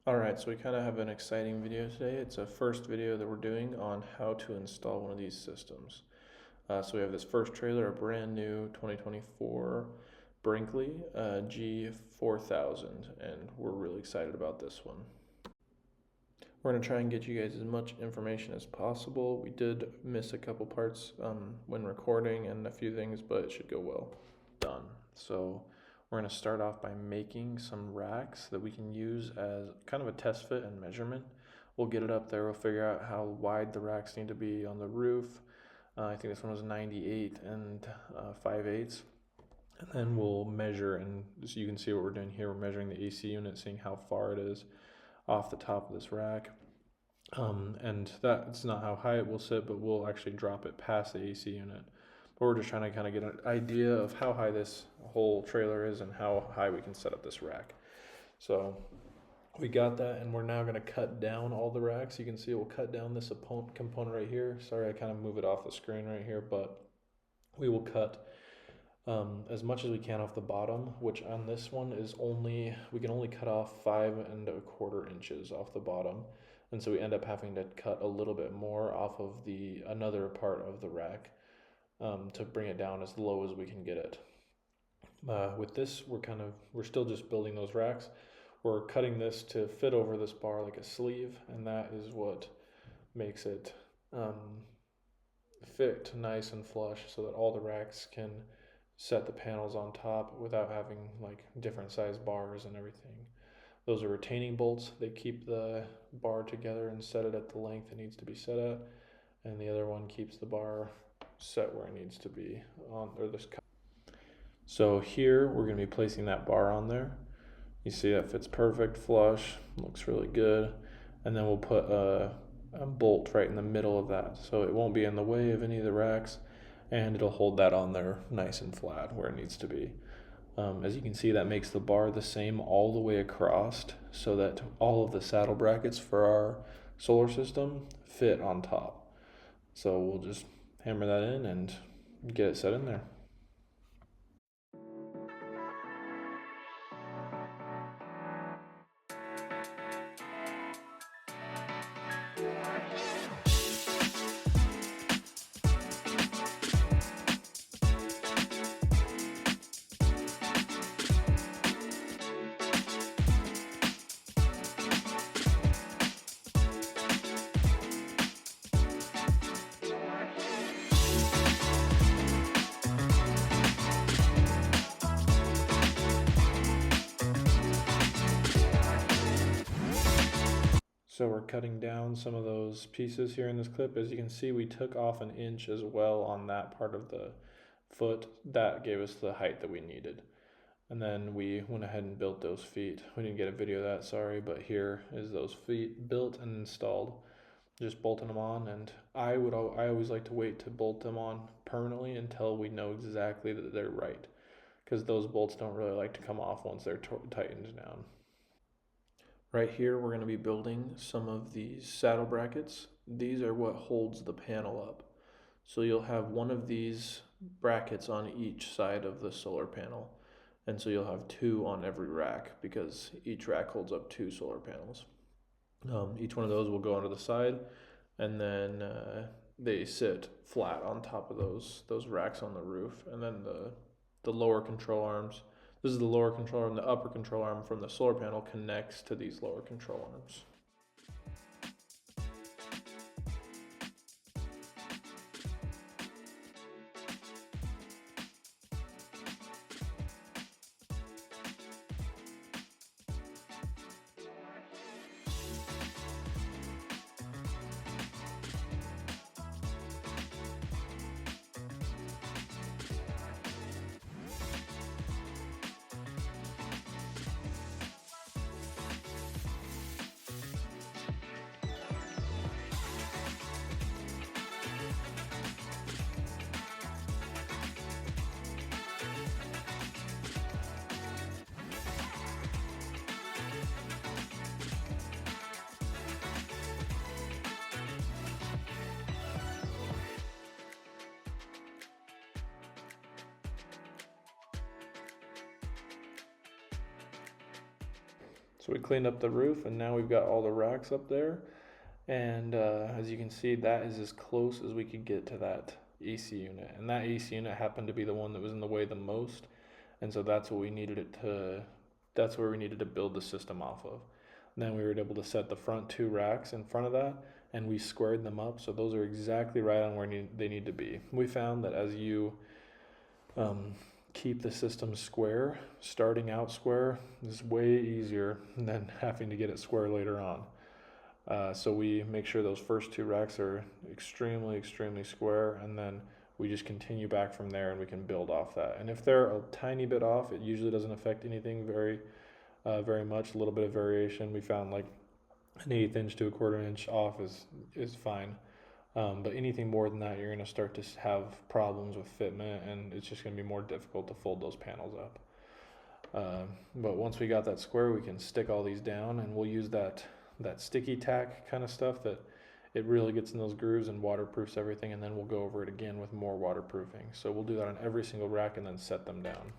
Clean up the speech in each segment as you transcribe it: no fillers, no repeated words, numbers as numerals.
Alright, so we kind of have an exciting video today. It's a first video that we're doing on how to install one of these systems. So we have this first trailer, a brand new 2024 Brinkley G4000, and we're really excited about this one. We're going to try and get you guys as much information as possible. We did miss a couple parts when recording and a few things, but it should go well. Done. So we're going to start off by making some racks that we can use as kind of a test fit and measurement. We'll get it up there. We'll figure out how wide the racks need to be on the roof. I think this one was 98 and 5/8. And then we'll measure, and so you can see what we're doing here. We're measuring the AC unit, seeing how far it is off the top of this rack. And that's not how high it will sit, but we'll actually drop it past the AC unit. But we're just trying to kind of get an idea of how high this whole trailer is and how high we can set up this rack. So we got that, and we're now going to cut down all the racks. You can see we'll cut down this component right here. Sorry, I kind of move it off the screen right here, but we will cut as much as we can off the bottom, which on this one is we can only cut off 5¼ inches off the bottom. And so we end up having to cut a little bit more off of another part of the rack to bring it down as low as we can get it. With this, we're still just building those racks. We're cutting this to fit over this bar like a sleeve, and that is what makes it fit nice and flush so that all the racks can set the panels on top without having like different size bars and everything. Those are retaining bolts. They keep the bar together and set it at the length it needs to be set at, and the other one keeps the bar set where it needs to be So here we're going to be placing that bar on there. You see that fits perfect, flush, looks really good. And then we'll put a bolt right in the middle of that, so it won't be in the way of any of the racks, and it'll hold that on there nice and flat where it needs to be. As you can see, that makes the bar the same all the way across, so that all of the saddle brackets for our solar system fit on top. So we'll just hammer that in and get it set in there. So we're cutting down some of those pieces here in this clip. As you can see, we took off 1 inch as well on that part of the foot. That gave us the height that we needed. And then we went ahead and built those feet. We didn't get a video of that, sorry, but here is those feet built and installed. Just bolting them on, and I always like to wait to bolt them on permanently until we know exactly that they're right, because those bolts don't really like to come off once they're tightened down. Right here, we're going to be building some of these saddle brackets. These are what holds the panel up. So you'll have one of these brackets on each side of the solar panel. And so you'll have 2 on every rack, because each rack holds up 2 solar panels. Each one of those will go onto the side, and then they sit flat on top of those racks on the roof. And then the lower control arms, this is the lower control arm, the upper control arm from the solar panel connects to these lower control arms. So we cleaned up the roof, and now we've got all the racks up there. And as you can see, that is as close as we could get to that AC unit. And that AC unit happened to be the one that was in the way the most. And so that's what we needed it to, that's where we needed to build the system off of. And then we were able to set the front 2 racks in front of that, and we squared them up. So those are exactly right on where they need to be. We found that as you keep the system square, starting out square is way easier than having to get it square later on. So we make sure those first 2 racks are extremely square, and then we just continue back from there, and we can build off that. And if they're a tiny bit off, it usually doesn't affect anything very much. A little bit of variation. We found like an 1/8 inch to a 1/4 inch off is fine. But anything more than that, you're going to start to have problems with fitment, and it's just going to be more difficult to fold those panels up. But once we got that square, we can stick all these down, and we'll use that sticky tack kind of stuff that it really gets in those grooves and waterproofs everything, and then we'll go over it again with more waterproofing. So we'll do that on every single rack and then set them down.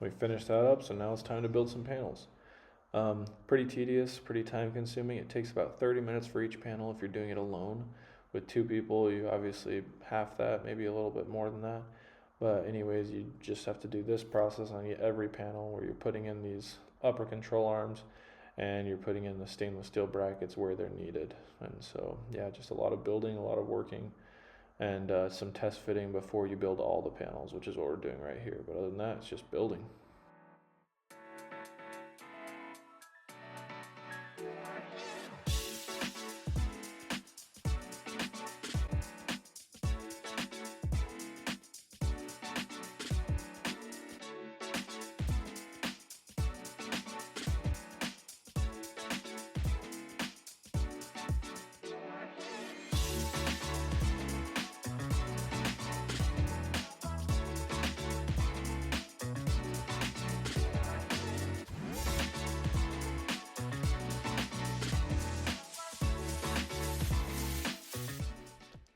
We finished that up, so now it's time to build some panels. Pretty tedious, pretty time consuming. It takes about 30 minutes for each panel if you're doing it alone. With 2 people, you obviously half that, maybe a little bit more than that. But anyways, you just have to do this process on every panel where you're putting in these upper control arms and you're putting in the stainless steel brackets where they're needed. And so, yeah, just a lot of building, a lot of working, and some test fitting before you build all the panels, which is what we're doing right here. But other than that, it's just building.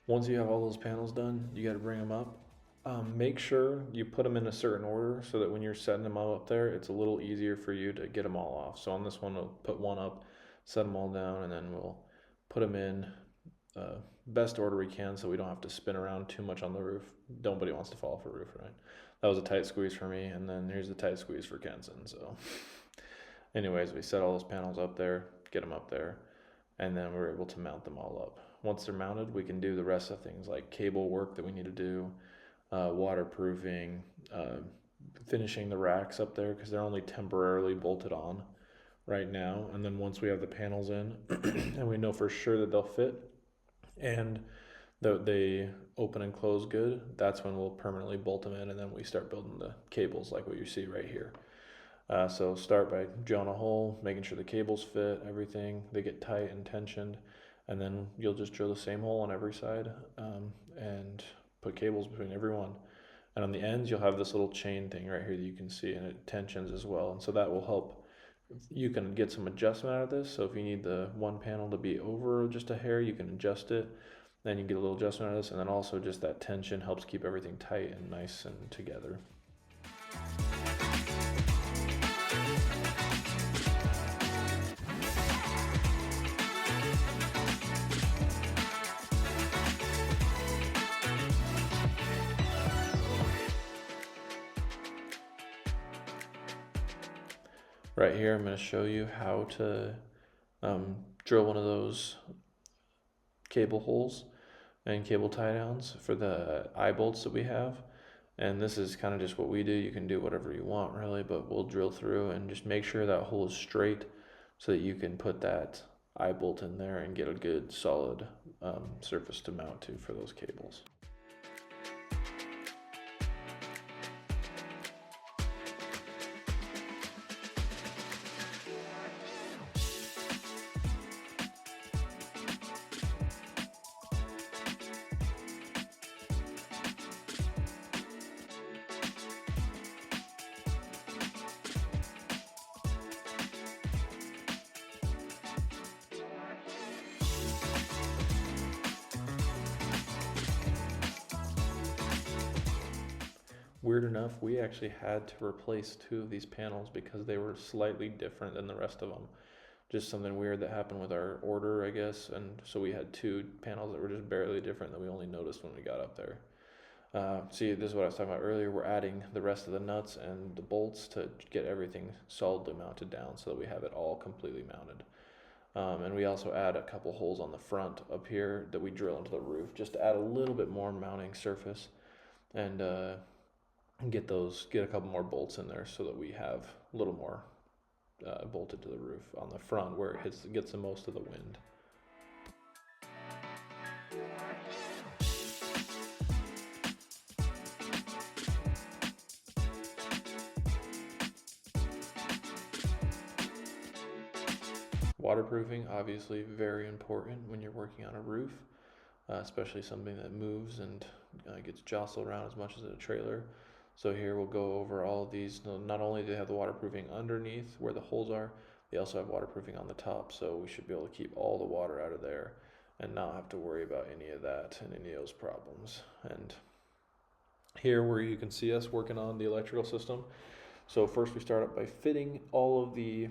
Once you have all those panels done, you got to bring them up. Make sure you put them in a certain order so that when you're setting them all up there, it's a little easier for you to get them all off. So on this one, we'll put one up, set them all down, and then we'll put them in best order we can so we don't have to spin around too much on the roof. Nobody wants to fall off a roof, right? That was a tight squeeze for me, and then here's the tight squeeze for Kenson. So anyways, we set all those panels up there, get them up there, and then we're able to mount them all up. Once they're mounted, we can do the rest of things like cable work that we need to do, waterproofing, finishing the racks up there because they're only temporarily bolted on right now. And then once we have the panels in and we know for sure that they'll fit and that they open and close good, that's when we'll permanently bolt them in, and then we start building the cables like what you see right here. So start by drilling a hole, making sure the cables fit, everything, they get tight and tensioned, and then you'll just drill the same hole on every side and put cables between every one. And on the ends, you'll have this little chain thing right here that you can see, and it tensions as well. And so that will help. You can get some adjustment out of this. So if you need the one panel to be over just a hair, you can adjust it. Then you get a little adjustment out of this. And then also just that tension helps keep everything tight and nice and together. Right here, I'm going to show you how to drill one of those cable holes and cable tie downs for the eye bolts that we have. And this is kind of just what we do. You can do whatever you want really, but we'll drill through and just make sure that hole is straight so that you can put that eye bolt in there and get a good solid surface to mount to for those cables. Weird enough, we actually had to replace 2 of these panels because they were slightly different than the rest of them. Just something weird that happened with our order, I guess, and so we had 2 panels that were just barely different that we only noticed when we got up there. See, this is what I was talking about earlier. We're adding the rest of the nuts and the bolts to get everything solidly mounted down so that we have it all completely mounted. And we also add a couple holes on the front up here that we drill into the roof just to add a little bit more mounting surface and get a couple more bolts in there so that we have a little more bolted to the roof on the front where it gets the most of the wind. Waterproofing, obviously very important when you're working on a roof, especially something that moves and gets jostled around as much as a trailer. So here we'll go over all of these. Not only do they have the waterproofing underneath where the holes are, they also have waterproofing on the top, so we should be able to keep all the water out of there and not have to worry about any of that and any of those problems. And here where you can see us working on the electrical system. So first we start up by fitting all of the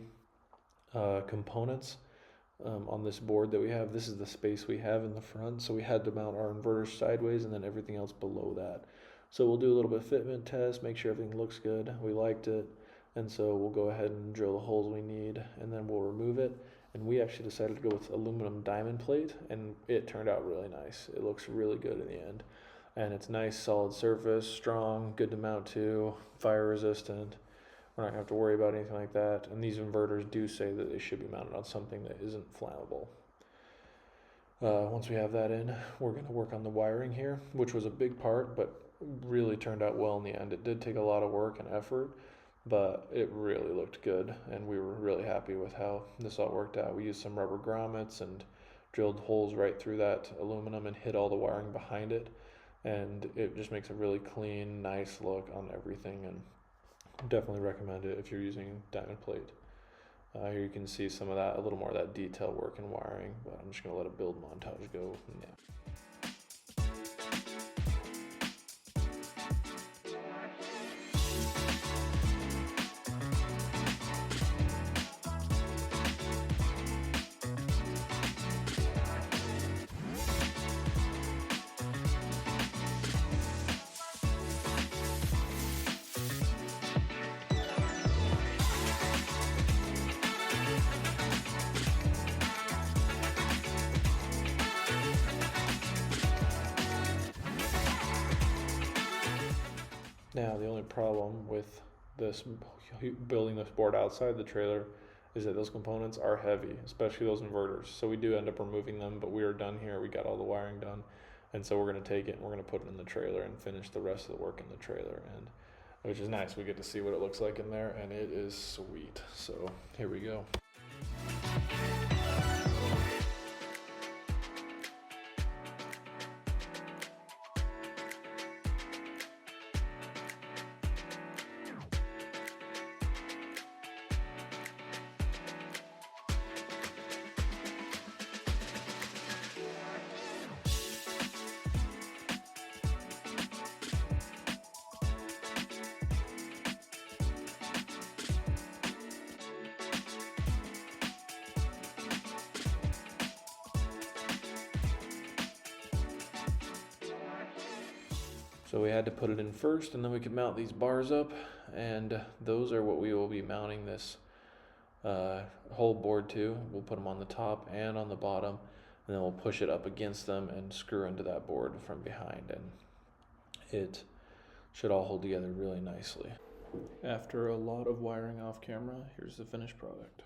components on this board that we have. This is the space we have in the front, so we had to mount our inverters sideways and then everything else below that. So we'll do a little bit of fitment test, make sure everything looks good. We liked it, and so we'll go ahead and drill the holes we need, and then we'll remove it. And we actually decided to go with aluminum diamond plate, and it turned out really nice. It looks really good in the end, and it's nice, solid surface, strong, good to mount to, fire resistant. We're not gonna have to worry about anything like that. And these inverters do say that they should be mounted on something that isn't flammable. Once we have that in, we're gonna work on the wiring here, which was a big part, but really turned out well in the end. It did take a lot of work and effort, but it really looked good, and we were really happy with how this all worked out. We used some rubber grommets and drilled holes right through that aluminum and hid all the wiring behind it, and it just makes a really clean, nice look on everything, and definitely recommend it if you're using diamond plate. Here you can see some of that, a little more of that detail work and wiring, but I'm just going to let a build montage go now. Now, the only problem with this building this board outside the trailer is that those components are heavy, especially those inverters. So we do end up removing them, but we are done here. We got all the wiring done. And so we're going to take it and we're going to put it in the trailer and finish the rest of the work in the trailer. And which is nice. We get to see what it looks like in there, and it is sweet. So here we go. So we had to put it in first, and then we could mount these bars up, and those are what we will be mounting this whole board to. We'll put them on the top and on the bottom, and then we'll push it up against them and screw into that board from behind, and it should all hold together really nicely. After a lot of wiring off camera, here's the finished product.